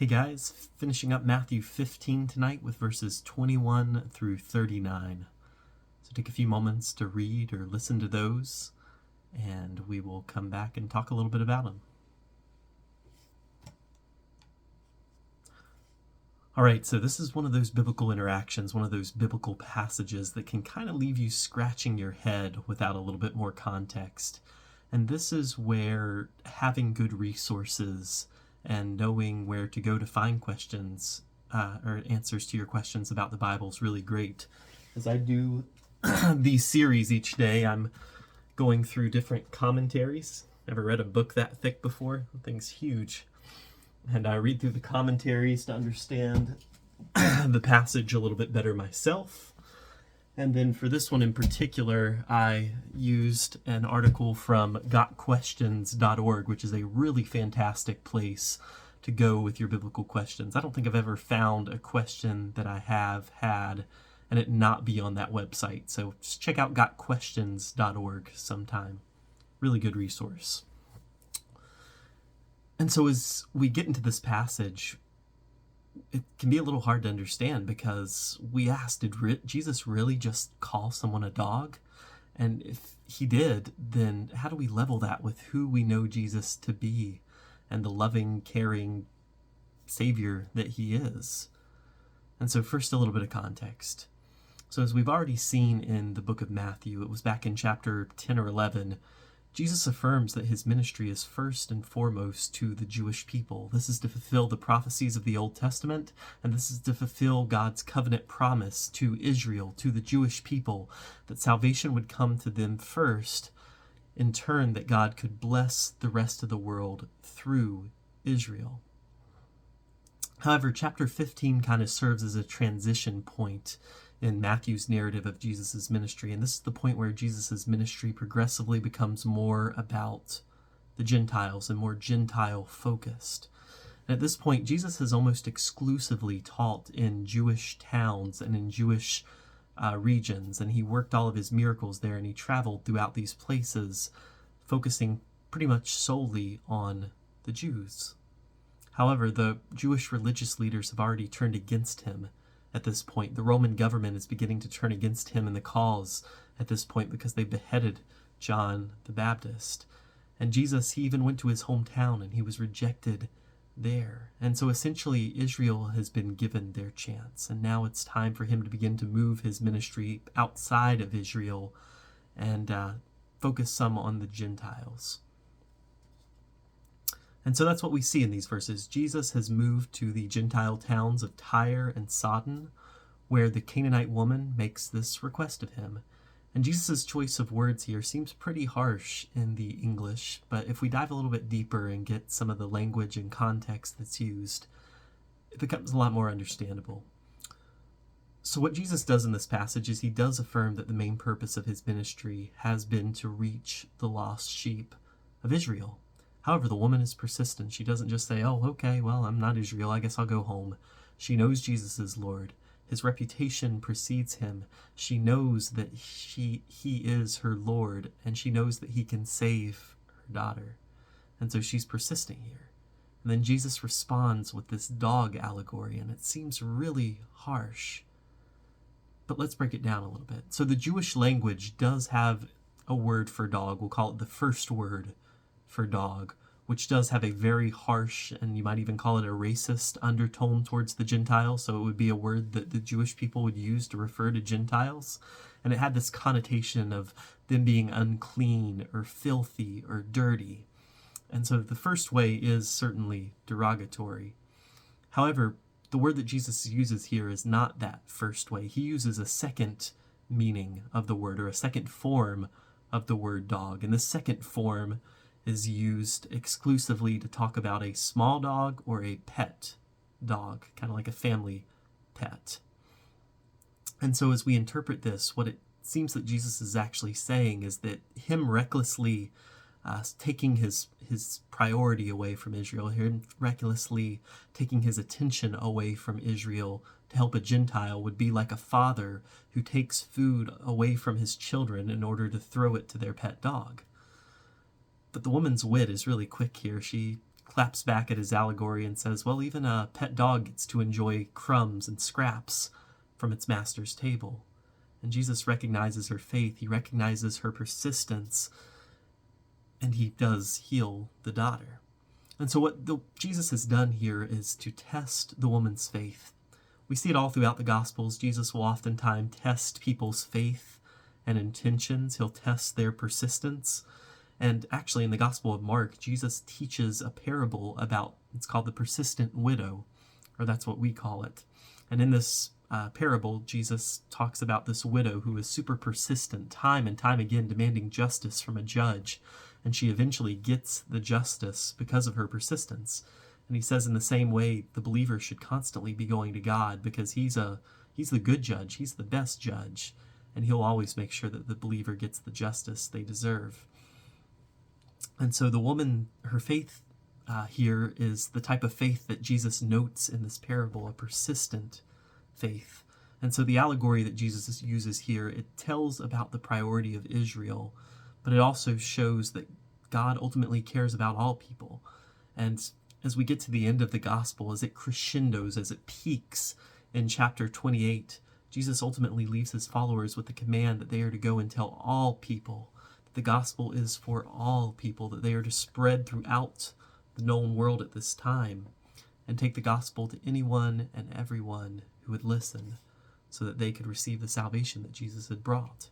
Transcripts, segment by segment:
Hey guys, finishing up Matthew 15 tonight with verses 21 through 39. So take a few moments to read or listen to those, and we will come back and talk a little bit about them. All right, so this is one of those biblical interactions, one of those biblical passages that can kind of leave you scratching your head without a little bit more context. And this is where having good resources and knowing where to go to find questions or answers to your questions about the Bible is really great. As I do these series each day, I'm going through different commentaries. Never read a book that thick before. The thing's huge. And I read through the commentaries to understand the passage a little bit better myself. And then for this one in particular, I used an article from gotquestions.org, which is a really fantastic place to go with your biblical questions. I don't think I've ever found a question that I have had and it not be on that website. So just check out gotquestions.org sometime. Really good resource. And so as we get into this passage, it can be a little hard to understand because we asked, did Jesus really just call someone a dog? And if he did, then how do we level that with who we know Jesus to be and the loving, caring Savior that he is? And so first, a little bit of context. So as we've already seen in the book of Matthew, it was back in chapter 10 or 11, Jesus affirms that his ministry is first and foremost to the Jewish people. This is to fulfill the prophecies of the Old Testament, and this is to fulfill God's covenant promise to Israel, to the Jewish people, that salvation would come to them first, in turn that God could bless the rest of the world through Israel. However, chapter 15 kind of serves as a transition point in Matthew's narrative of Jesus' ministry. And this is the point where Jesus' ministry progressively becomes more about the Gentiles and more Gentile focused. And at this point, Jesus has almost exclusively taught in Jewish towns and in Jewish regions. And he worked all of his miracles there, and he traveled throughout these places, focusing pretty much solely on the Jews. However, the Jewish religious leaders have already turned against him. At this point, the Roman government is beginning to turn against him and the cause at this point because they beheaded John the Baptist. And Jesus, he even went to his hometown and he was rejected there. And so essentially, Israel has been given their chance. And now it's time for him to begin to move his ministry outside of Israel and focus some on the Gentiles. And so that's what we see in these verses. Jesus has moved to the Gentile towns of Tyre and Sidon, where the Canaanite woman makes this request of him. And Jesus' choice of words here seems pretty harsh in the English, but if we dive a little bit deeper and get some of the language and context that's used, it becomes a lot more understandable. So what Jesus does in this passage is he does affirm that the main purpose of his ministry has been to reach the lost sheep of Israel. However, the woman is persistent. She doesn't just say, oh, okay, well, I'm not Israel, I guess I'll go home. She knows Jesus is Lord. His reputation precedes him. She knows that he is her Lord, and she knows that he can save her daughter. And so she's persisting here. And then Jesus responds with this dog allegory, and it seems really harsh. But let's break it down a little bit. So the Jewish language does have a word for dog. We'll call it the first word for dog, which does have a very harsh, and you might even call it a racist undertone towards the Gentiles. So it would be a word that the Jewish people would use to refer to Gentiles. And it had this connotation of them being unclean or filthy or dirty. And so the first way is certainly derogatory. However, the word that Jesus uses here is not that first way. He uses a second meaning of the word, or a second form of the word dog. And the second form is used exclusively to talk about a small dog or a pet dog, kind of like a family pet. And so as we interpret this, what it seems that Jesus is actually saying is that him recklessly taking his priority away from Israel, him recklessly taking his attention away from Israel to help a Gentile would be like a father who takes food away from his children in order to throw it to their pet dog. But the woman's wit is really quick here. She claps back at his allegory and says, well, even a pet dog gets to enjoy crumbs and scraps from its master's table. And Jesus recognizes her faith. He recognizes her persistence, and he does heal the daughter. And so what Jesus has done here is to test the woman's faith. We see it all throughout the Gospels. Jesus will oftentimes test people's faith and intentions. He'll test their persistence. And actually, in the Gospel of Mark, Jesus teaches a parable about, it's called the persistent widow, or that's what we call it. And in this parable, Jesus talks about this widow who is super persistent, time and time again demanding justice from a judge. And she eventually gets the justice because of her persistence. And he says in the same way, the believer should constantly be going to God because he's the good judge. He's the best judge. And he'll always make sure that the believer gets the justice they deserve. And so the woman, her faith here is the type of faith that Jesus notes in this parable, a persistent faith. And so the allegory that Jesus uses here, it tells about the priority of Israel, but it also shows that God ultimately cares about all people. And as we get to the end of the gospel, as it crescendos, as it peaks in chapter 28, Jesus ultimately leaves his followers with the command that they are to go and tell all people that the gospel is for all people, that they are to spread throughout the known world at this time and take the gospel to anyone and everyone who would listen so that they could receive the salvation that Jesus had brought.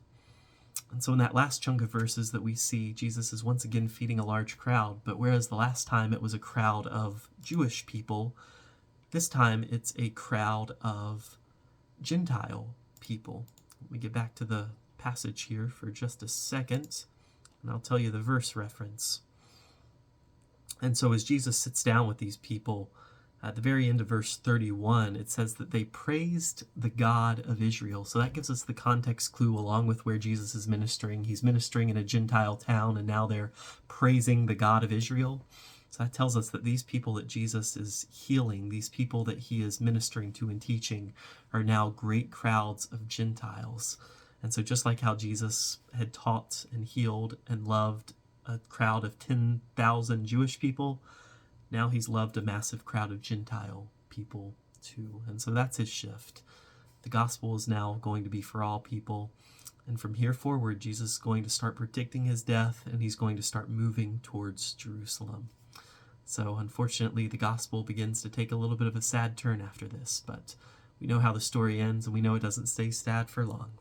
And so in that last chunk of verses that we see, Jesus is once again feeding a large crowd, but whereas the last time it was a crowd of Jewish people, this time it's a crowd of Gentile people. Let me get back to the passage here for just a second, and I'll tell you the verse reference. And so as Jesus sits down with these people, at the very end of verse 31, it says that they praised the God of Israel. So that gives us the context clue along with where Jesus is ministering. He's ministering in a Gentile town, and now they're praising the God of Israel. So that tells us that these people that Jesus is healing, these people that he is ministering to and teaching, are now great crowds of Gentiles. And so just like how Jesus had taught and healed and loved a crowd of 10,000 Jewish people, now he's loved a massive crowd of Gentile people too. And so that's his shift. The gospel is now going to be for all people. And from here forward, Jesus is going to start predicting his death, and he's going to start moving towards Jerusalem. So unfortunately, the gospel begins to take a little bit of a sad turn after this, but we know how the story ends, and we know it doesn't stay sad for long.